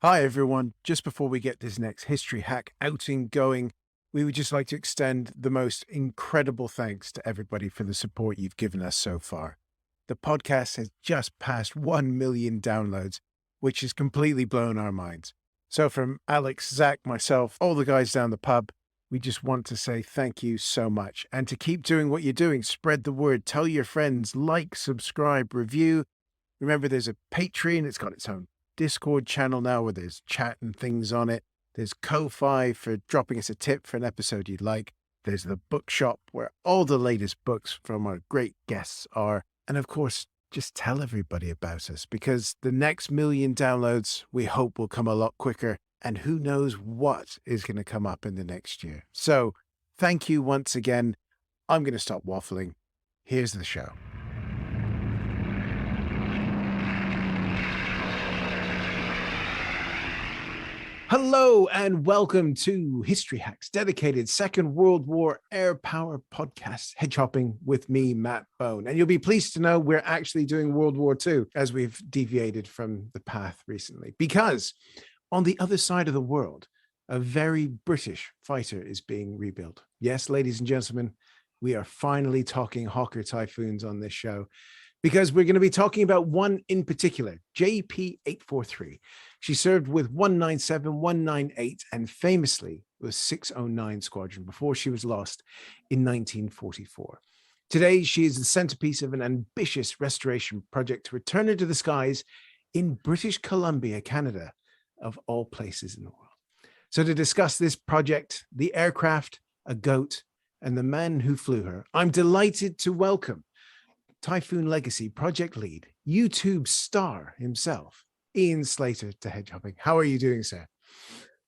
Hi, everyone. Just before we get this next history hack outing going, we would just like to extend the most incredible thanks to everybody for the support you've given us so far. The podcast has just passed 1 million downloads, which has completely blown our minds. So, from Alex, Zach, myself, all the guys down the pub, we just want to say thank you so much. And to keep doing what you're doing, spread the word, tell your friends, like, subscribe, review. Remember, there's a Patreon, it's got its own Discord channel now where there's chat and things on it. There's Ko-Fi for dropping us a tip for an episode you'd like. There's the bookshop where all the latest books from our great guests are. And of course, just tell everybody about us because the next million downloads we hope will come a lot quicker. And who knows what is going to come up in the next year. So thank you once again. I'm going to stop waffling. Here's the show. Hello and welcome to History Hacks, dedicated Second World War air power podcast, Hedge-Hopping with me, Matt Bone. And you'll be pleased to know we're actually doing World War II as we've deviated from the path recently. Because on the other side of the world, a very British fighter is being rebuilt. Yes, ladies and gentlemen, we are finally talking Hawker Typhoons on this show, because we're going to be talking about one in particular, JP843. She served with 197, 198, and famously was 609 Squadron before she was lost in 1944. Today, she is the centerpiece of an ambitious restoration project to return her to the skies in British Columbia, Canada, of all places in the world. So to discuss this project, the aircraft, a goat, and the man who flew her, I'm delighted to welcome Typhoon Legacy Project Lead, YouTube star himself, Ian Slater to Hedge-Hopping. How are you doing, sir?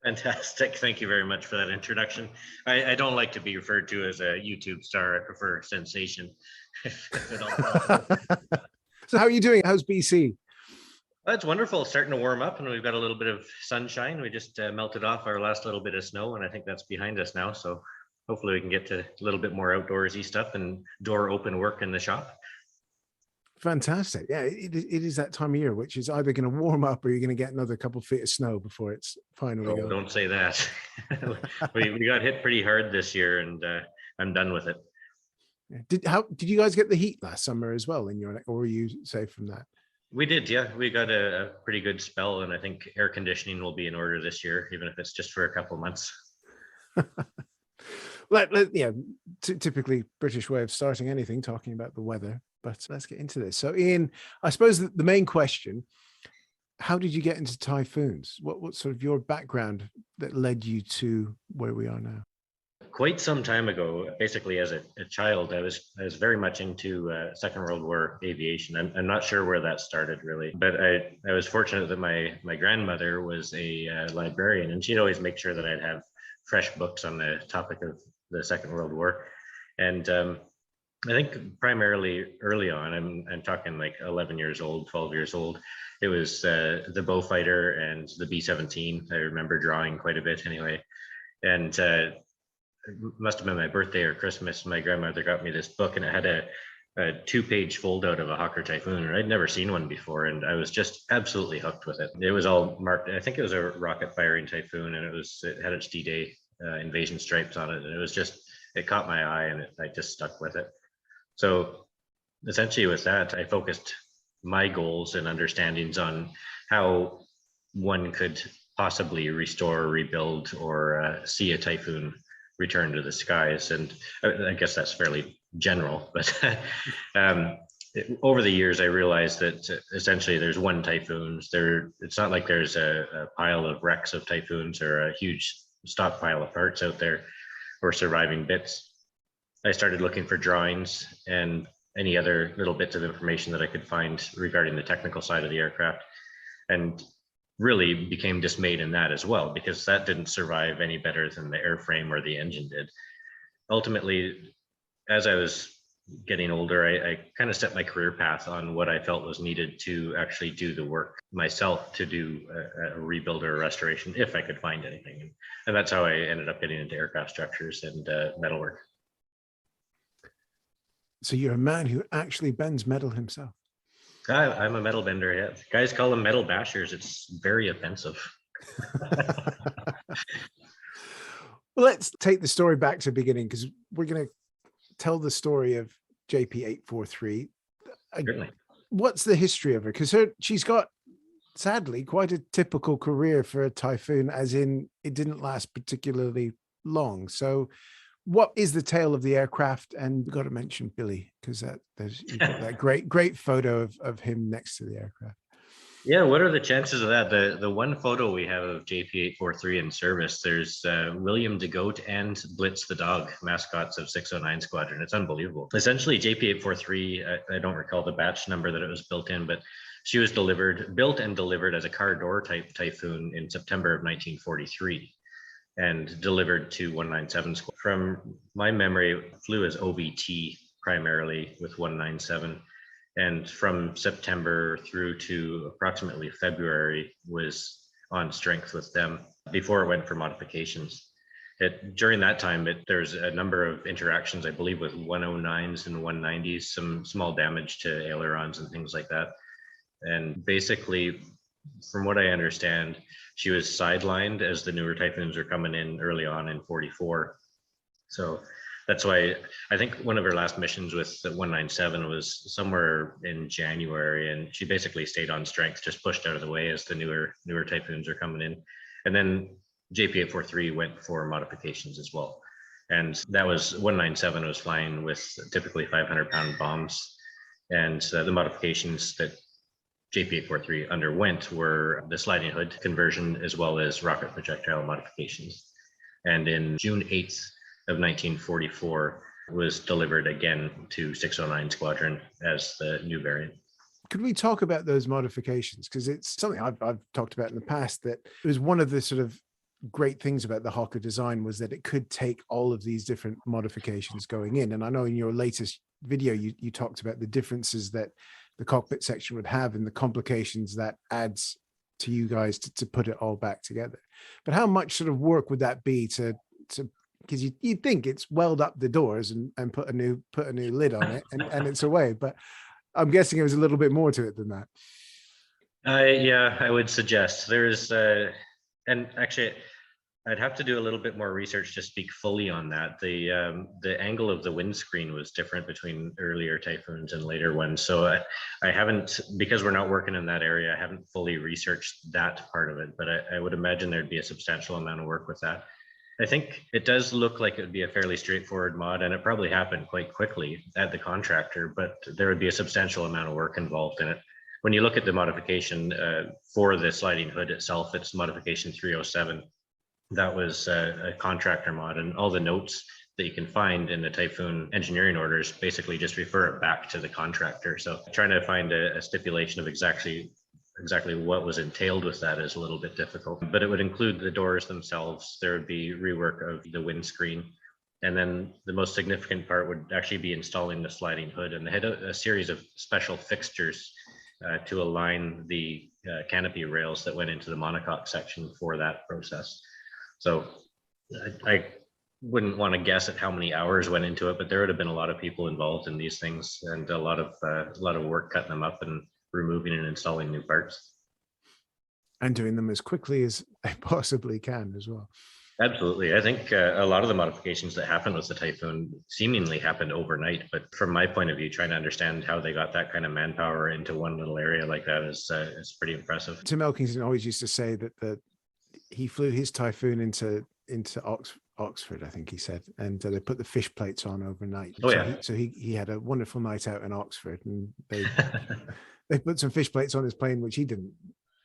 Fantastic. Thank you very much for that introduction. I don't like to be referred to as a YouTube star. I prefer sensation. So how are you doing? How's BC? Well, it's wonderful. It's starting to warm up and we've got a little bit of sunshine. We just melted off our last little bit of snow and I think that's behind us now. So hopefully we can get to a little bit more outdoorsy stuff and door open work in the shop. Fantastic. Yeah, it is that time of year, which is either going to warm up or you're going to get another couple of feet of sno before it's finally gone. Don't say that. we got hit pretty hard this year and I'm done with it. Did you guys get the heat last summer as well in your, or were you safe from that? We did, yeah. We got a pretty good spell and I think air conditioning will be in order this year, even if it's just for a couple months. Typically British way of starting anything, talking about the weather. But let's get into this. So, Ian, I suppose the main question, how did you get into Typhoons? What sort of your background that led you to where we are now? Quite some time ago, basically as a child, I was very much into Second World War aviation. I'm not sure where that started really, but I was fortunate that my grandmother was a librarian and she'd always make sure that I'd have fresh books on the topic of the Second World War. And I think primarily early on, I'm talking like 11 years old, 12 years old, it was the Beaufighter and the B-17. I remember drawing quite a bit anyway. And it must have been my birthday or Christmas. My grandmother got me this book and it had a 2-page fold out of a Hawker Typhoon. And I'd never seen one before. And I was just absolutely hooked with it. It was all marked. I think it was a rocket firing Typhoon and it had its D-Day invasion stripes on it. And it caught my eye and I just stuck with it. So essentially with that, I focused my goals and understandings on how one could possibly restore, rebuild, or see a Typhoon return to the skies. And I guess that's fairly general, but over the years, I realized that essentially there's one Typhoon. It's not like there's a pile of wrecks of Typhoons or a huge stockpile of parts out there or surviving bits. I started looking for drawings and any other little bits of information that I could find regarding the technical side of the aircraft, and really became dismayed in that as well, because that didn't survive any better than the airframe or the engine did. Ultimately, as I was getting older, I kind of set my career path on what I felt was needed to actually do the work myself to do a rebuild or a restoration if I could find anything. And that's how I ended up getting into aircraft structures and metalwork. So you're a man who actually bends metal himself. I'm a metal bender, yeah. Guys call them metal bashers. It's very offensive. Well, let's take the story back to the beginning, because we're going to tell the story of JP843. Certainly. What's the history of her? Because she's got, sadly, quite a typical career for a Typhoon, as in it didn't last particularly long. So what is the tale of the aircraft? And we've got to mention Billy, because you've got that great photo of him next to the aircraft. Yeah, what are the chances of that? The one photo we have of JP843 in service, there's William DeGoat and Blitz the dog, mascots of 609 Squadron. It's unbelievable. Essentially, JP843, I don't recall the batch number that it was built in, but she was built and delivered as a car door type Typhoon in September of 1943 and delivered to 197 Squadron. From my memory, flew as OBT primarily with 197. And from September through to approximately February was on strength with them before it went for modifications. During that time, there's a number of interactions, I believe, with 109s and 190s, some small damage to ailerons and things like that. And basically, from what I understand, she was sidelined as the newer Typhoons were coming in early on in 44. So that's why I think one of her last missions with the 197 was somewhere in January, and she basically stayed on strength, just pushed out of the way as the newer Typhoons are coming in. And then JP843 went for modifications as well. And that was 197 was flying with typically 500-pound bombs. And the modifications that JP843 underwent were the sliding hood conversion as well as rocket projectile modifications. And in June 8th, of 1944 was delivered again to 609 Squadron as the new variant. Could we talk about those modifications? Because it's something I've talked about in the past, that it was one of the sort of great things about the Hawker design was that it could take all of these different modifications going in. And I know in your latest video, you talked about the differences that the cockpit section would have and the complications that adds to you guys to put it all back together. But how much sort of work would that be to because you'd think it's weld up the doors and put a new lid on it and it's away, but I'm guessing it was a little bit more to it than that. Yeah, I would suggest there's and actually I'd have to do a little bit more research to speak fully on that. The angle of the windscreen was different between earlier Typhoons and later ones, so I haven't, because we're not working in that area, I haven't fully researched that part of it, but I would imagine there'd be a substantial amount of work with that. I think it does look like it would be a fairly straightforward mod, and it probably happened quite quickly at the contractor, but there would be a substantial amount of work involved in it. When you look at the modification for the sliding hood itself, it's modification 307. That was a contractor mod, and all the notes that you can find in the Typhoon engineering orders basically just refer it back to the contractor. So trying to find a stipulation of exactly what was entailed with that is a little bit difficult, but it would include the doors themselves. There would be rework of the windscreen. And then the most significant part would actually be installing the sliding hood. And they had a series of special fixtures to align the canopy rails that went into the monocoque section for that process. So I wouldn't want to guess at how many hours went into it, but there would have been a lot of people involved in these things and a lot of work cutting them up and removing and installing new parts. And doing them as quickly as they possibly can as well. Absolutely. I think a lot of the modifications that happened with the Typhoon seemingly happened overnight, but from my point of view, trying to understand how they got that kind of manpower into one little area like that is pretty impressive. Tim Elkington always used to say that he flew his Typhoon into Oxford, I think he said, and they put the fish plates on overnight. Oh, yeah. So he had a wonderful night out in Oxford, and they put some fish plates on his plane, which he did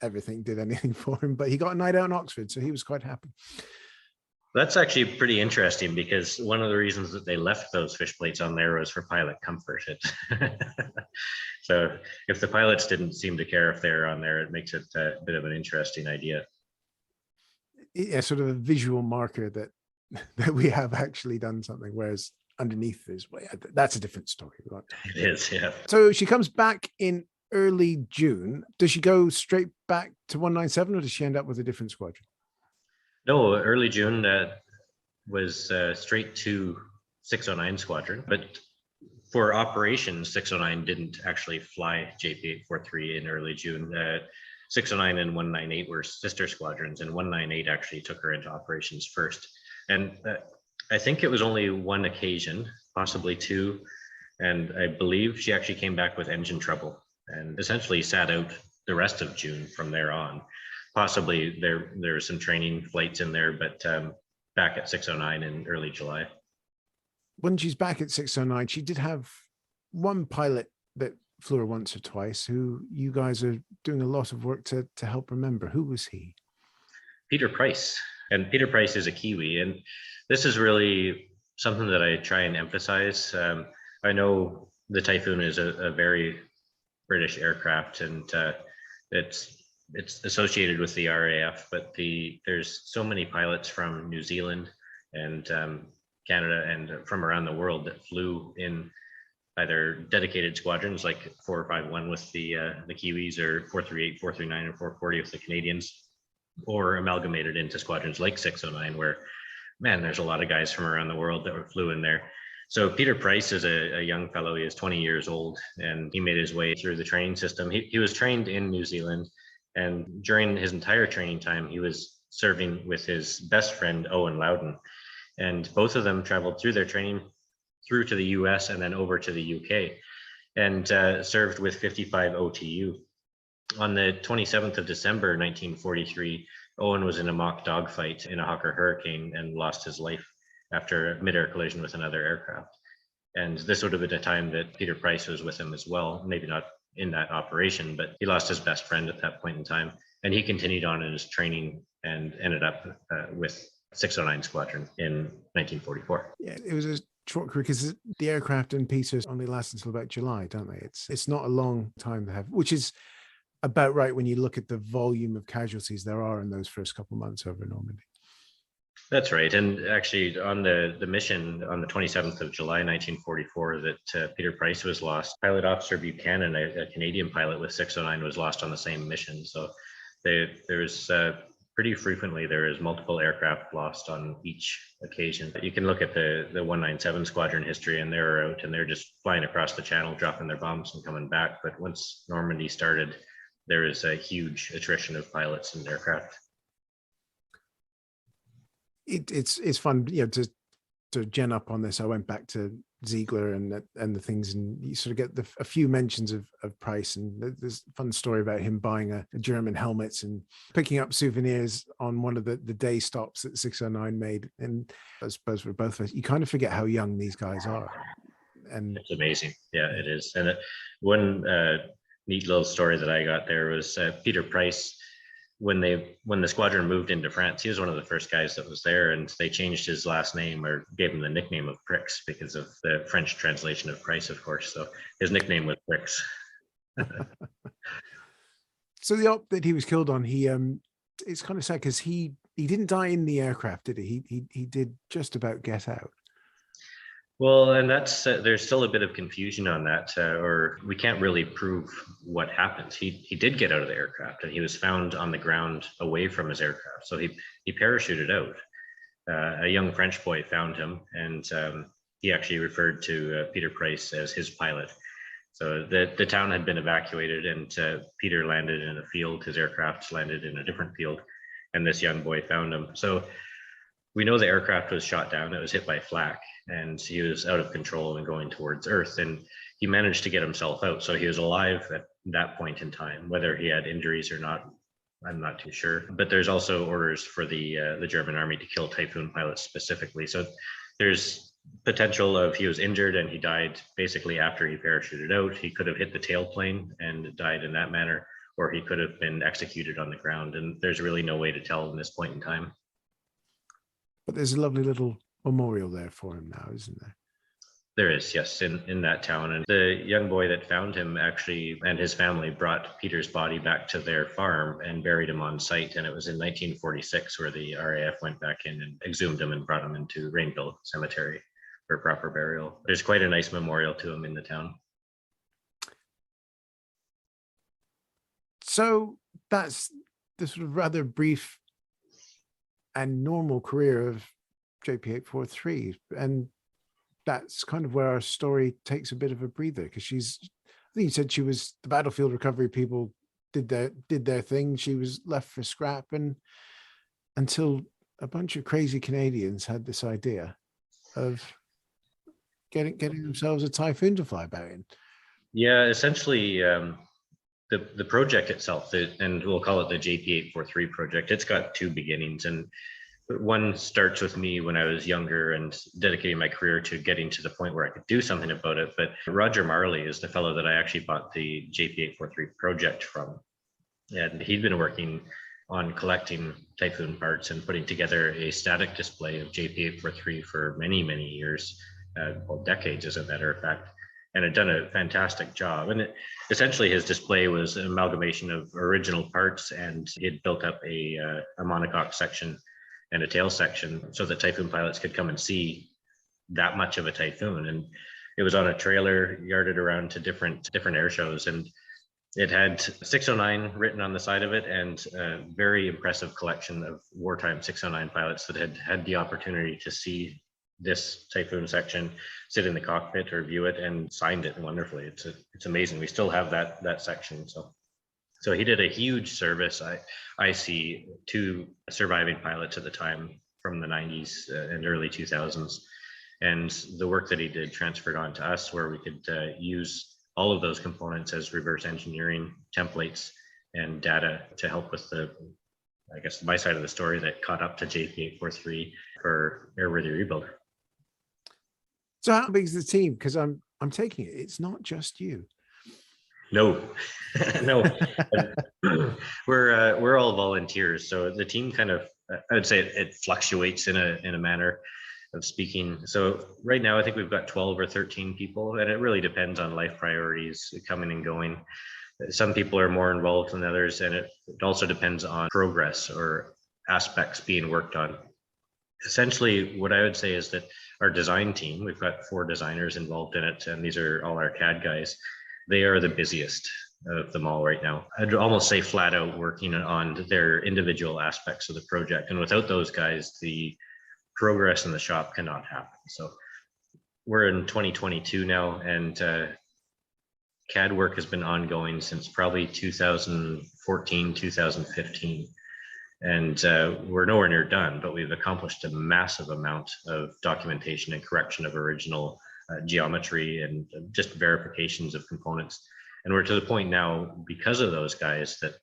anything for him, but he got a night out in Oxford, so he was quite happy. That's actually pretty interesting, because one of the reasons that they left those fish plates on there was for pilot comfort. So if the pilots didn't seem to care if they're on there, it makes it a bit of an interesting idea. Yeah, sort of a visual marker that we have actually done something, whereas underneath is that's a different story. Right? It is, yeah. So she comes back in early June. Does she go straight back to 197, or does she end up with a different squadron? No, early June was straight to 609 Squadron, but for operations, 609 didn't actually fly JP843 in early June. 609 and 198 were sister squadrons, and 198 actually took her into operations first. And I think it was only one occasion, possibly two, and I believe she actually came back with engine trouble and essentially sat out the rest of June from there on. Possibly there were some training flights in there, but back at 609 in early July. When she's back at 609, she did have one pilot that flew her once or twice, who you guys are doing a lot of work to help remember. Who was he? Peter Price. And Peter Price is a Kiwi. And this is really something that I try and emphasize. I know the Typhoon is a very British aircraft, and it's associated with the RAF, but there's so many pilots from New Zealand and Canada and from around the world that flew in either dedicated squadrons like 451 with the Kiwis, or 438, 439, or 440 with the Canadians, or amalgamated into squadrons like 609, where, man, there's a lot of guys from around the world that flew in there. So Peter Price is a young fellow. He is 20 years old, and he made his way through the training system. He was trained in New Zealand, and during his entire training time, he was serving with his best friend, Owen Loudon. And both of them traveled through their training through to the US and then over to the UK, and served with 55 OTU. On the 27th of December, 1943, Owen was in a mock dogfight in a Hawker Hurricane and lost his life after a mid-air collision with another aircraft. And this would have been a time that Peter Price was with him as well, maybe not in that operation, but he lost his best friend at that point in time. And he continued on in his training and ended up with 609 Squadron in 1944. Yeah, it was a short career because the aircraft and Peter's only last until about July, don't they? It's not a long time to have, which is about right when you look at the volume of casualties there are in those first couple of months over Normandy. That's right. And actually on the mission on the 27th of July, 1944, that Peter Price was lost, Pilot Officer Buchanan, a Canadian pilot with 609, was lost on the same mission. So there's pretty frequently there is multiple aircraft lost on each occasion. You can look at the 197 Squadron history, and they're out and they're just flying across the channel, dropping their bombs and coming back. But once Normandy started, there is a huge attrition of pilots and aircraft. It's fun, to gen up on this. I went back to Ziegler and the things, and you sort of get a few mentions of Price, and there's a fun story about him buying a German helmet and picking up souvenirs on one of the day stops that 609 made. And I suppose for both of us, you kind of forget how young these guys are. And it's amazing. Yeah, it is. And one neat little story that I got there was Peter Price, when the squadron moved into France, he was one of the first guys that was there, and they changed his last name, or gave him the nickname of Pricks, because of the French translation of Price, of course. So his nickname was Pricks. So the op that he was killed on, it's kind of sad because he didn't die in the aircraft, did he? He did just about get out. Well, and that's there's still a bit of confusion on that, or we can't really prove what happened. He did get out of the aircraft, and he was found on the ground away from his aircraft. So he parachuted out. A young French boy found him, and he actually referred to Peter Price as his pilot. So the town had been evacuated, and Peter landed in a field. His aircraft landed in a different field, and this young boy found him. So we know the aircraft was shot down. It was hit by flak, and he was out of control and going towards Earth. And he managed to get himself out. So he was alive at that point in time. Whether he had injuries or not, I'm not too sure. But there's also orders for the German army to kill Typhoon pilots specifically. So there's potential of he was injured and he died basically after he parachuted out. He could have hit the tailplane and died in that manner, or he could have been executed on the ground. And there's really no way to tell in this point in time. But there's a lovely little memorial there for him now, isn't there? There is, yes, in that town. And the young boy that found him actually, and his family, brought Peter's body back to their farm and buried him on site. And it was in 1946 where the RAF went back in and exhumed him and brought him into Rainville Cemetery for proper burial. There's quite a nice memorial to him in the town. So that's the sort of rather brief and normal career of JP843, and that's kind of where our story takes a bit of a breather, because I think you said she was the battlefield recovery people did their thing. She was left for scrap, and until a bunch of crazy Canadians had this idea of getting themselves a Typhoon to fly about in. Yeah, essentially, the project itself, and we'll call it the JP843 project. It's got two beginnings, and one starts with me when I was younger and dedicating my career to getting to the point where I could do something about it. But Roger Marley is the fellow that I actually bought the JP843 project from. And he'd been working on collecting Typhoon parts and putting together a static display of JP843 for many, many years, well, decades, as a matter of fact, and had done a fantastic job. And essentially his display was an amalgamation of original parts, and he'd built up a monocoque section and a tail section so that Typhoon pilots could come and see that much of a Typhoon. And it was on a trailer yarded around to different air shows, and it had 609 written on the side of it, and a very impressive collection of wartime 609 pilots that had had the opportunity to see this Typhoon section, sit in the cockpit or view it, and signed it wonderfully. It's amazing. We still have that section. So he did a huge service. I see two surviving pilots at the time from the 90s and early 2000s. And the work that he did transferred on to us, where we could use all of those components as reverse engineering templates and data to help with I guess, my side of the story that caught up to JP843 for airworthy rebuild. So how big is the team? Because I'm taking it, it's not just you. No, no, we're all volunteers. So the team kind of, I would say it fluctuates in a manner of speaking. So right now, I think we've got 12 or 13 people, and it really depends on life priorities coming and going. Some people are more involved than others, and it also depends on progress or aspects being worked on. Essentially, what I would say is that our design team, we've got 4 designers involved in it, and these are all our CAD guys. They are the busiest of them all right now. I'd almost say flat out working on their individual aspects of the project. And without those guys, the progress in the shop cannot happen. So we're in 2022 now, and CAD work has been ongoing since probably 2014, 2015. And we're nowhere near done, but we've accomplished a massive amount of documentation and correction of original geometry and just verifications of components. And we're to the point now, because of those guys, that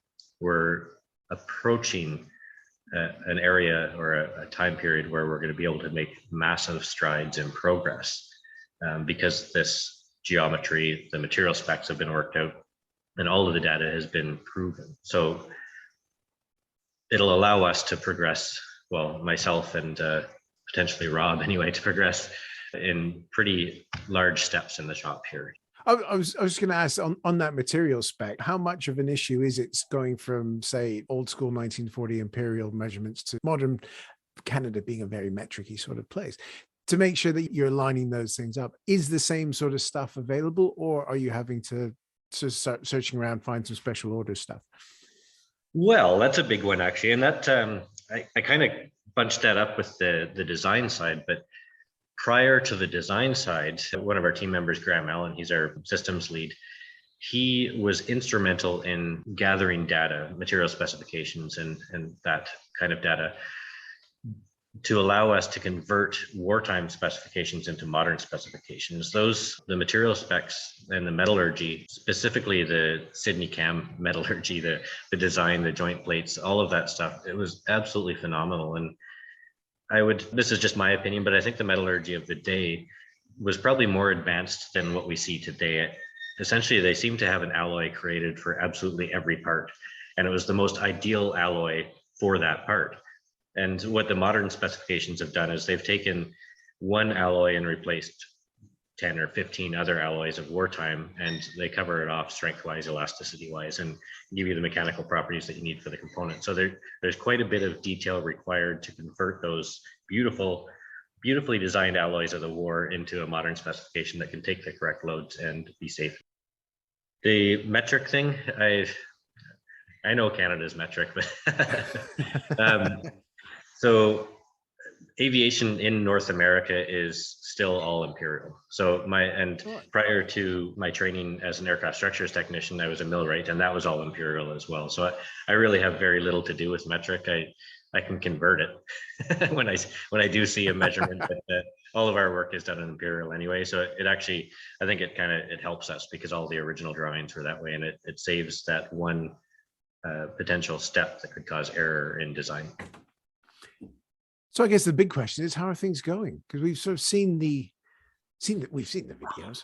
we're approaching an area or a time period where we're going to be able to make massive strides in progress, because this geometry, the material specs have been worked out, and all of the data has been proven. So it'll allow us to progress, well, myself and potentially Rob anyway, to progress in pretty large steps in the shop here. I was going to ask on that material spec, how much of an issue is it going from, say, old school 1940 imperial measurements to modern Canada being a very metric-y sort of place, to make sure that you're lining those things up? Is the same sort of stuff available, or are you having to start searching around, find some special order stuff? Well, that's a big one, actually. And that I kind of bunched that up with the design side. But prior to the design side, one of our team members, Graham Allen, he's our systems lead, he was instrumental in gathering data, material specifications, and that kind of data to allow us to convert wartime specifications into modern specifications. The material specs and the metallurgy, specifically the Sydney Cam metallurgy, the design, the joint plates, all of that stuff, it was absolutely phenomenal. And this is just my opinion, but I think the metallurgy of the day was probably more advanced than what we see today. Essentially, they seem to have an alloy created for absolutely every part, and it was the most ideal alloy for that part. And what the modern specifications have done is they've taken one alloy and replaced 10 or 15 other alloys of wartime, and they cover it off strength-wise, elasticity-wise, and give you the mechanical properties that you need for the component. So there's quite a bit of detail required to convert those beautifully designed alloys of the war into a modern specification that can take the correct loads and be safe. The metric thing, I know Canada's metric, but so aviation in North America is still all Imperial. So prior to my training as an aircraft structures technician, I was a millwright, and that was all Imperial as well. So I really have very little to do with metric. I can convert it when I do see a measurement, but all of our work is done in Imperial anyway. So it actually, I think it helps us because all the original drawings were that way, and it saves that one potential step that could cause error in design. So I guess the big question is, how are things going? Because we've sort of seen the videos.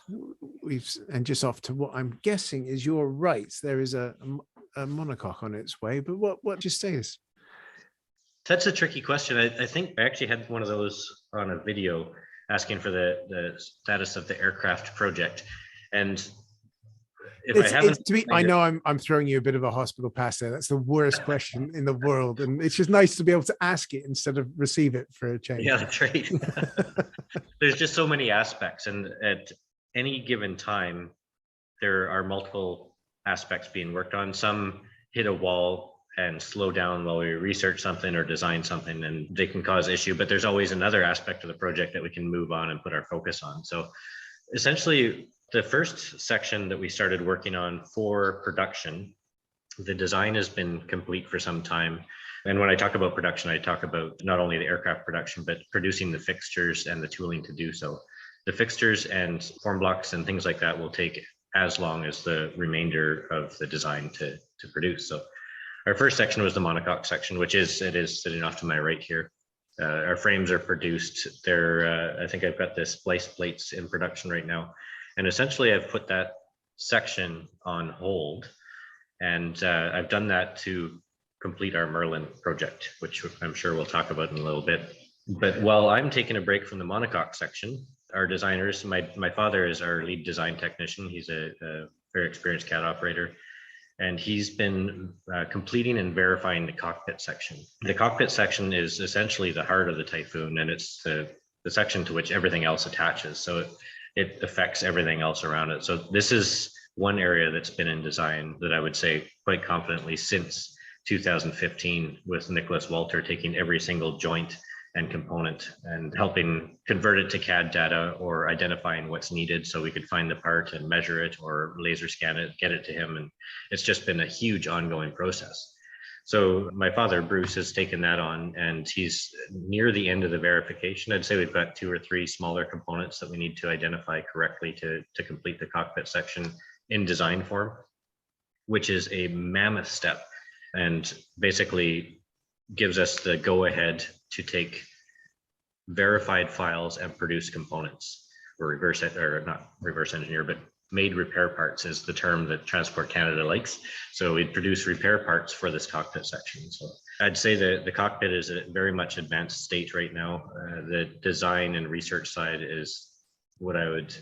And just off to what I'm guessing is you're right. There is a monocoque on its way, but what's your status? That's a tricky question. I think I actually had one of those on a video asking for the status of the aircraft project. And I know I'm throwing you a bit of a hospital pass there. That's the worst question in the world. And it's just nice to be able to ask it instead of receive it for a change. Yeah, that's right. There's just so many aspects. And at any given time, there are multiple aspects being worked on. Some hit a wall and slow down while we research something or design something, and they can cause issue. But there's always another aspect of the project that we can move on and put our focus on. So essentially, the first section that we started working on for production, the design has been complete for some time. And when I talk about production, I talk about not only the aircraft production, but producing the fixtures and the tooling to do so. The fixtures and form blocks and things like that will take as long as the remainder of the design to produce. So our first section was the Monocoque section, it is sitting off to my right here. Our frames are produced. I think I've got the splice plates in production right now. And essentially, I've put that section on hold, and I've done that to complete our Merlin project, which I'm sure we'll talk about in a little bit. But while I'm taking a break from the Monocoque section, our designers, my father is our lead design technician. He's a very experienced CAD operator, and he's been completing and verifying the cockpit section. The cockpit section is essentially the heart of the Typhoon, and it's the section to which everything else attaches. So it affects everything else around it. So this is one area that's been in design that I would say quite confidently since 2015, with Nicholas Walter taking every single joint and component and helping convert it to CAD data or identifying what's needed so we could find the part and measure it or laser scan it, get it to him. And it's just been a huge ongoing process. So my father, Bruce, has taken that on, and he's near the end of the verification. I'd say we've got 2 or 3 smaller components that we need to identify correctly to complete the cockpit section in design form, which is a mammoth step and basically gives us the go-ahead to take verified files and produce components, or not reverse engineer, but made repair parts is the term that Transport Canada likes. So we produce repair parts for this cockpit section. So I'd say that the cockpit is a very much advanced state right now. The design and research side is what I would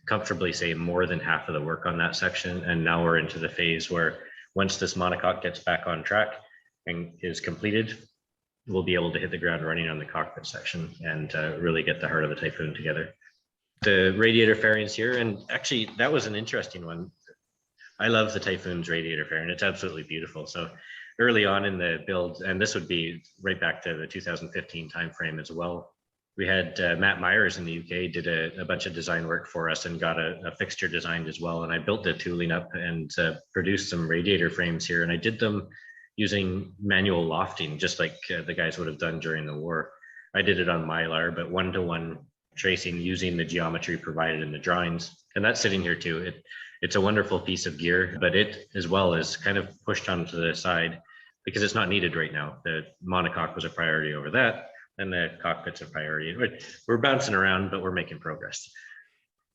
comfortably say more than half of the work on that section. And now we're into the phase where once this monocoque gets back on track and is completed, we'll be able to hit the ground running on the cockpit section and really get the heart of the Typhoon together. The radiator fairings here, and actually that was an interesting one. I love the Typhoon's radiator fairing. It's absolutely beautiful. So early on in the build, and this would be right back to the 2015 timeframe as well, we had Matt Myers in the UK did a bunch of design work for us and got a fixture designed as well. And I built the tooling up and produced some radiator frames here. And I did them using manual lofting, just like the guys would have done during the war. I did it on Mylar, but one-to-one tracing using the geometry provided in the drawings. And that's sitting here too. It's a wonderful piece of gear, but it as well is kind of pushed onto the side because it's not needed right now. The monocoque was a priority over that, and the cockpit's a priority. We're bouncing around, but we're making progress.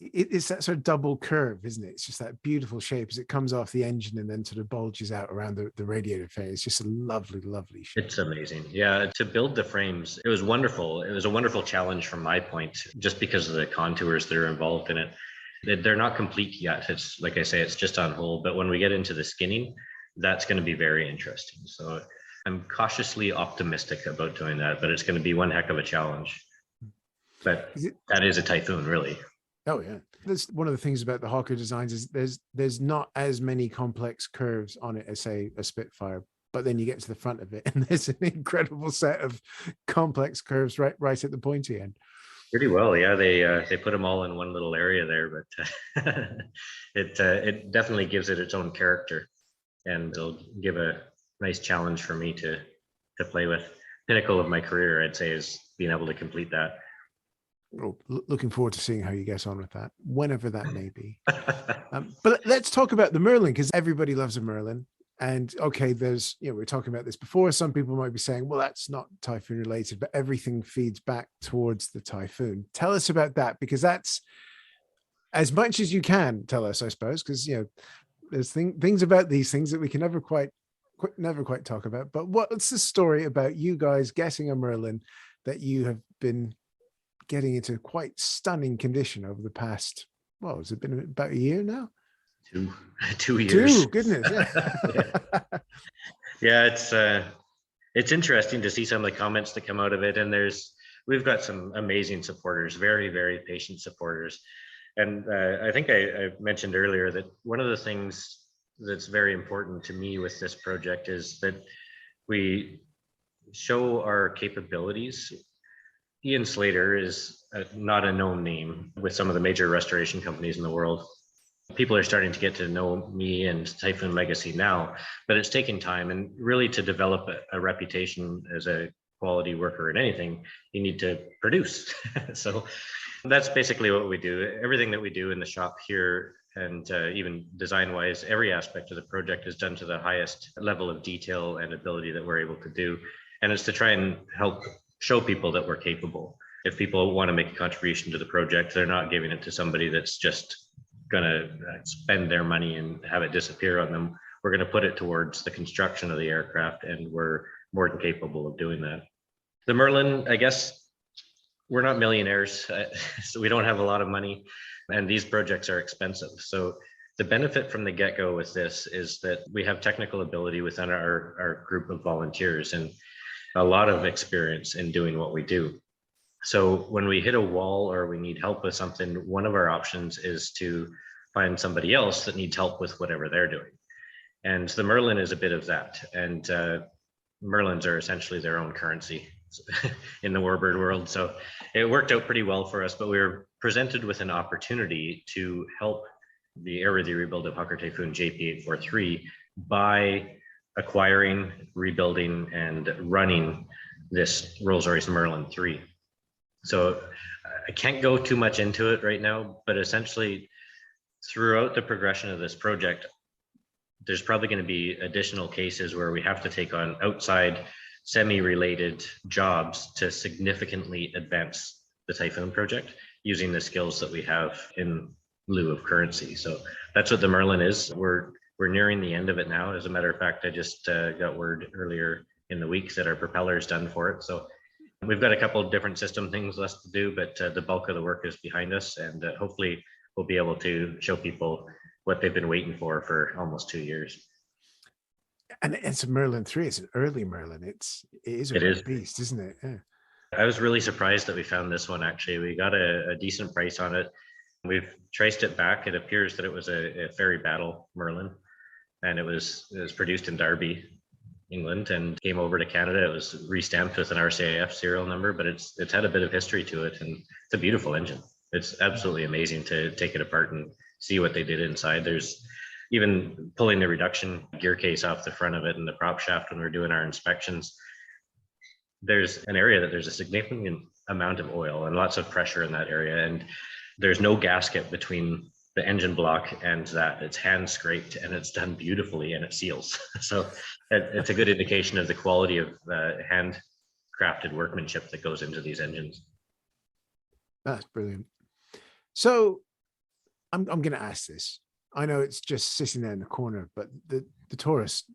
It's that sort of double curve, isn't it? It's just that beautiful shape as it comes off the engine and then sort of bulges out around the radiator frame. It's just a lovely, lovely shape. It's amazing. Yeah, to build the frames, it was wonderful. It was a wonderful challenge from my point, just because of the contours that are involved in it. They're not complete yet. It's like I say, it's just on hold. But when we get into the skinning, that's going to be very interesting. So I'm cautiously optimistic about doing that, but it's going to be one heck of a challenge. But that is a Typhoon, really. Oh yeah, that's one of the things about the Hawker designs is there's not as many complex curves on it as say a Spitfire, but then you get to the front of it and there's an incredible set of complex curves right at the pointy end. Pretty well, yeah. They put them all in one little area there, but it definitely gives it its own character, and it'll give a nice challenge for me to play with. Pinnacle of my career, I'd say, is being able to complete that. Oh, looking forward to seeing how you get on with that, whenever that may be. But let's talk about the Merlin, because everybody loves a Merlin. And okay, there's, we were talking about this before. Some people might be saying, well, that's not Typhoon related, but everything feeds back towards the Typhoon. Tell us about that, because that's as much as you can tell us, I suppose, because, there's things about these things that we can never quite talk about. But what's the story about you guys getting a Merlin that you have been getting into quite stunning condition over the past, well, has it been about a year now? 2 years. 2, goodness. Yeah. Yeah, it's interesting to see some of the comments that come out of it, and we've got some amazing supporters, very, very patient supporters. And I think I mentioned earlier that one of the things that's very important to me with this project is that we show our capabilities. Ian Slater is not a known name with some of the major restoration companies in the world. People are starting to get to know me and Typhoon Legacy now, but it's taken time, and really to develop a reputation as a quality worker in anything, you need to produce. So that's basically what we do. Everything that we do in the shop here, and even design-wise, every aspect of the project is done to the highest level of detail and ability that we're able to do. And it's to try and help show people that we're capable. If people want to make a contribution to the project, they're not giving it to somebody that's just going to spend their money and have it disappear on them. We're going to put it towards the construction of the aircraft, and we're more than capable of doing that. The Merlin, I guess, we're not millionaires, so we don't have a lot of money, and these projects are expensive. So the benefit from the get-go with this is that we have technical ability within our group of volunteers and a lot of experience in doing what we do. So when we hit a wall or we need help with something, one of our options is to find somebody else that needs help with whatever they're doing. And the Merlin is a bit of that. And Merlins are essentially their own currency in the warbird world. So it worked out pretty well for us, but we were presented with an opportunity to help the airworthy rebuild of Hawker Typhoon JP843 by acquiring, rebuilding, and running this Rolls-Royce Merlin 3. So I can't go too much into it right now, but essentially throughout the progression of this project, there's probably going to be additional cases where we have to take on outside semi-related jobs to significantly advance the Typhoon project using the skills that we have in lieu of currency. So that's what the Merlin is. We're nearing the end of it now. As a matter of fact, I just got word earlier in the week that our propeller is done for it. So we've got a couple of different system things left to do, but the bulk of the work is behind us, and hopefully we'll be able to show people what they've been waiting for almost 2 years. And it's a Merlin 3. It's an early Merlin. It is a beast, isn't it? Yeah. I was really surprised that we found this one. Actually, we got a decent price on it. We've traced it back. It appears that it was a ferry battle Merlin, and it was produced in Derby, England, and came over to Canada. It was re-stamped with an RCIF serial number, but it's had a bit of history to it, and it's a beautiful engine. It's absolutely amazing to take it apart and see what they did inside. There's even pulling the reduction gear case off the front of it and the prop shaft when we're doing our inspections. There's an area that there's a significant amount of oil and lots of pressure in that area, and there's no gasket between the engine block and that. It's hand scraped and it's done beautifully, and it seals. So it's a good indication of the quality of hand crafted workmanship that goes into these engines. That's brilliant. So I'm going to ask this. I know it's just sitting there in the corner, but the Taurus,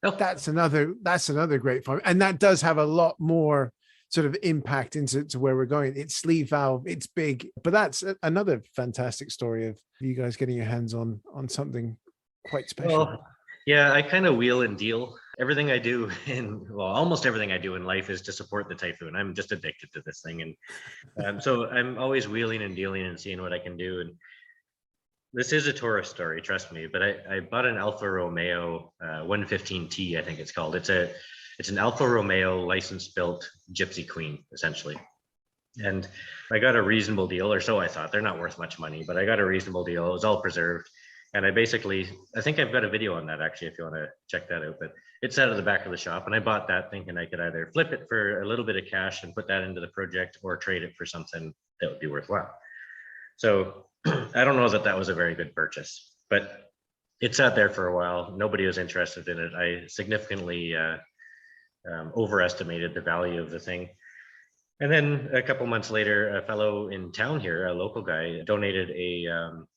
that's another great farm, and that does have a lot more sort of impact into where we're going. It's sleeve valve, it's big, but that's another fantastic story of you guys getting your hands on something quite special. Well, yeah, I kind of wheel and deal. Everything I do almost everything I do in life is to support the Typhoon. I'm just addicted to this thing, and so I'm always wheeling and dealing and seeing what I can do. And This is a tourist story, trust me, but I bought an Alfa Romeo 115T, I think it's called. It's an Alfa Romeo license built Gypsy Queen, essentially. And I got a reasonable deal, or so I thought. They're not worth much money, but I got a reasonable deal. It was all preserved. And I think I've got a video on that actually, if you want to check that out, but it's out of the back of the shop. And I bought that thinking I could either flip it for a little bit of cash and put that into the project or trade it for something that would be worthwhile. So I don't know that that was a very good purchase, but it sat there for a while. Nobody was interested in it. I significantly overestimated the value of the thing. And then a couple months later, a fellow in town here, a local guy, donated a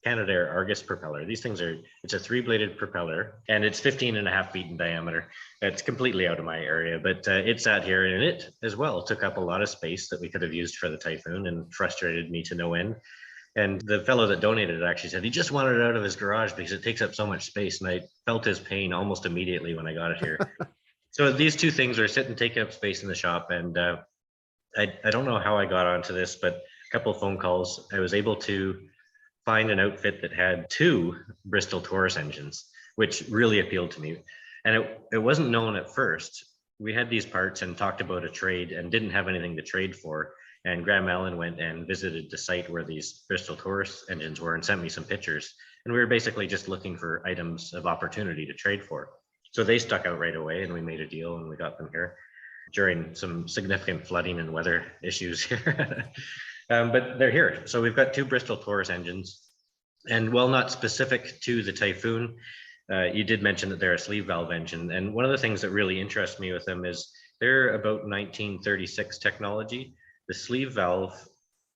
Canadair Argus propeller. These things it's a 3-bladed propeller, and it's 15.5 feet in diameter. It's completely out of my area, but it sat here, and it as well took up a lot of space that we could have used for the Typhoon and frustrated me to no end. And the fellow that donated it actually said he just wanted it out of his garage because it takes up so much space. And I felt his pain almost immediately when I got it here. So these two things are sitting, taking up space in the shop. And I don't know how I got onto this, but a couple of phone calls, I was able to find an outfit that had 2 Bristol Taurus engines, which really appealed to me. And it wasn't known at first. We had these parts and talked about a trade and didn't have anything to trade for. And Graham Allen went and visited the site where these Bristol Taurus engines were and sent me some pictures. And we were basically just looking for items of opportunity to trade for. So they stuck out right away and we made a deal and we got them here during some significant flooding and weather issues here. But they're here. So we've got 2 Bristol Taurus engines. And while not specific to the Typhoon, you did mention that they're a sleeve valve engine. And one of the things that really interests me with them is they're about 1936 technology. The sleeve valve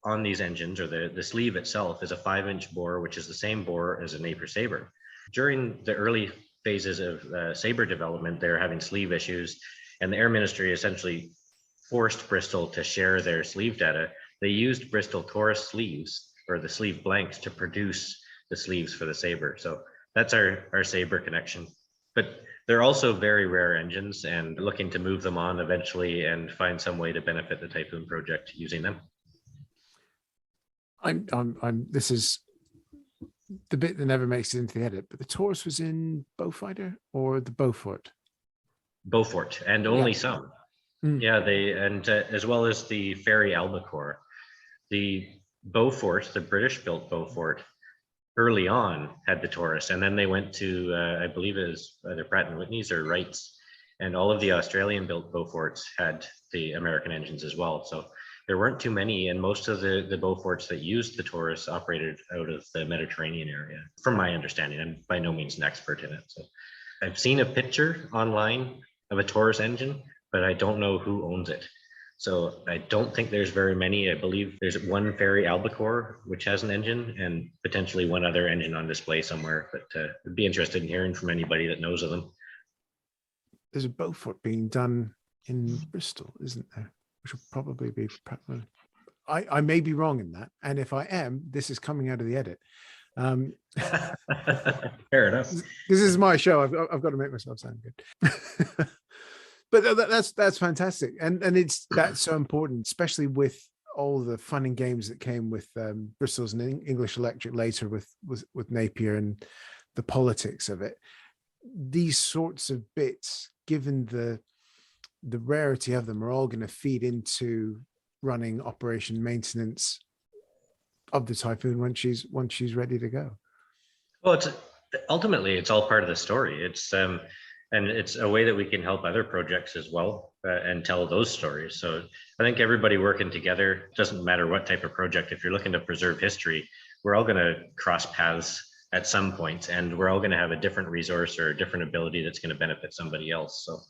on these engines, or the sleeve itself, is a 5-inch bore, which is the same bore as a Napier Sabre. During the early phases of Sabre development, they were having sleeve issues, and the Air Ministry essentially forced Bristol to share their sleeve data. They used Bristol Taurus sleeves, or the sleeve blanks, to produce the sleeves for the Sabre. So that's our Sabre connection. But they're also very rare engines, and looking to move them on eventually and find some way to benefit the Typhoon project using them. This is the bit that never makes it into the edit, but the Taurus was in Beaufighter or the Beaufort? Beaufort, and only some. Yeah, as well as the Ferry Albacore. The Beaufort, the British-built Beaufort, early on had the Taurus, and then they went to I believe it was either Pratt & Whitney's or Wright's, and all of the Australian-built Beauforts had the American engines as well. So there weren't too many, and most of the Beauforts that used the Taurus operated out of the Mediterranean area, from my understanding. I'm by no means an expert in it. So I've seen a picture online of a Taurus engine, but I don't know who owns it. So I don't think there's very many. I believe there's one Ferry Albacore, which has an engine, and potentially one other engine on display somewhere, but I'd be interested in hearing from anybody that knows of them. There's a Beaufort being done in Bristol, isn't there? Which will probably be, I may be wrong in that. And if I am, this is coming out of the edit. Fair enough. This is my show. I've got to make myself sound good. But that's fantastic, and that's so important, especially with all the fun and games that came with Bristol's and English Electric later with Napier and the politics of it. These sorts of bits, given the rarity of them, are all going to feed into running operation maintenance of the Typhoon once she's ready to go. Well, ultimately it's all part of the story. And it's a way that we can help other projects as well and tell those stories. So I think everybody working together, doesn't matter what type of project, if you're looking to preserve history, we're all going to cross paths at some point, and we're all going to have a different resource or a different ability that's going to benefit somebody else. So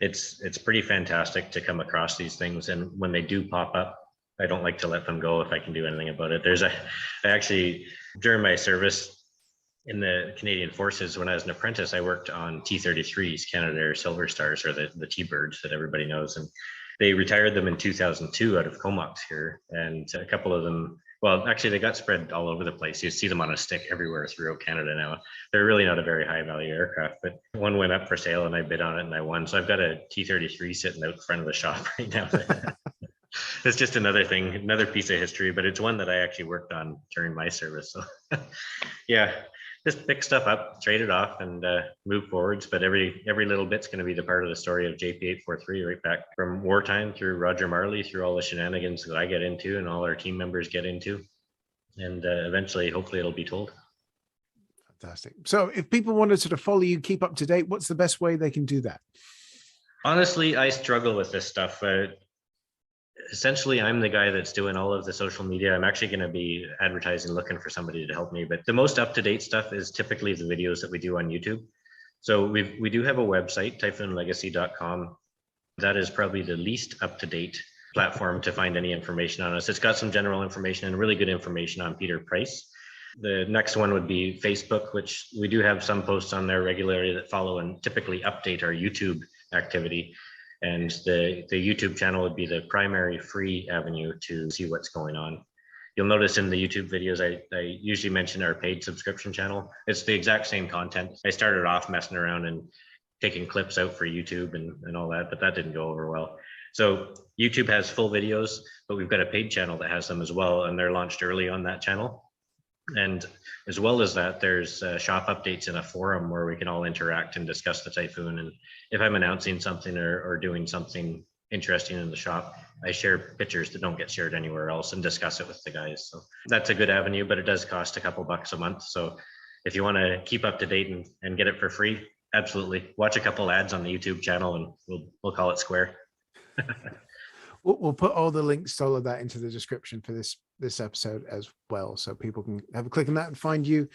it's pretty fantastic to come across these things. And when they do pop up, I don't like to let them go if I can do anything about it. I actually, during my service in the Canadian Forces, when I was an apprentice, I worked on T-33s, Canadair Silver Stars, or the T-Birds that everybody knows. And they retired them in 2002 out of Comox here. And a couple of them, well, actually they got spread all over the place. You see them on a stick everywhere throughout Canada now. They're really not a very high value aircraft, but one went up for sale and I bid on it and I won. So I've got a T-33 sitting out front of the shop right now. it's just another thing, another piece of history, but it's one that I actually worked on during my service. So yeah, just pick stuff up, trade it off, and move forwards. But every little bit's going to be the part of the story of JP843, right back from wartime through Roger Marley, through all the shenanigans that I get into and all our team members get into. And eventually, hopefully it'll be told. Fantastic. So if people want to sort of follow you, keep up to date, what's the best way they can do that? Honestly, I struggle with this stuff. Essentially, I'm the guy that's doing all of the social media. I'm actually going to be advertising, looking for somebody to help me. But the most up-to-date stuff is typically the videos that we do on YouTube. So we do have a website, typhoonlegacy.com. That is probably the least up-to-date platform to find any information on us. It's got some general information and really good information on Peter Price. The next one would be Facebook, which we do have some posts on there regularly that follow and typically update our YouTube activity. And the YouTube channel would be the primary free avenue to see what's going on. You'll notice in the YouTube videos, I usually mention our paid subscription channel. It's the exact same content. I started off messing around and taking clips out for YouTube and all that, but that didn't go over well. So YouTube has full videos, but we've got a paid channel that has them as well, and they're launched early on that channel. And as well as that, there's shop updates in a forum where we can all interact and discuss the Typhoon. And if I'm announcing something or doing something interesting in the shop, I share pictures that don't get shared anywhere else and discuss it with the guys. So that's a good avenue, but it does cost a couple bucks a month. So if you want to keep up to date and get it for free, absolutely. Watch a couple ads on the YouTube channel and we'll call it square. We'll put all the links to all of that into the description for this episode as well, so people can have a click on that and find you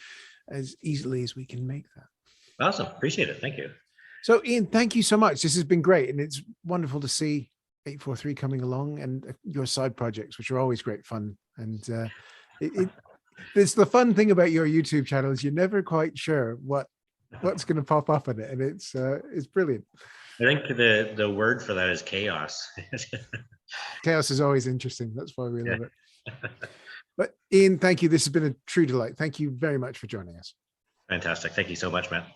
as easily as we can make that. Awesome. Appreciate it. Thank you. So Ian, thank you so much. This has been great, and it's wonderful to see 843 coming along and your side projects, which are always great fun. And it's the fun thing about your YouTube channel is you're never quite sure what's going to pop up in it, and it's brilliant. I think the word for that is chaos. Chaos is always interesting. That's why we love it. But Ian, thank you. This has been a true delight. Thank you very much for joining us. Fantastic. Thank you so much, Matt.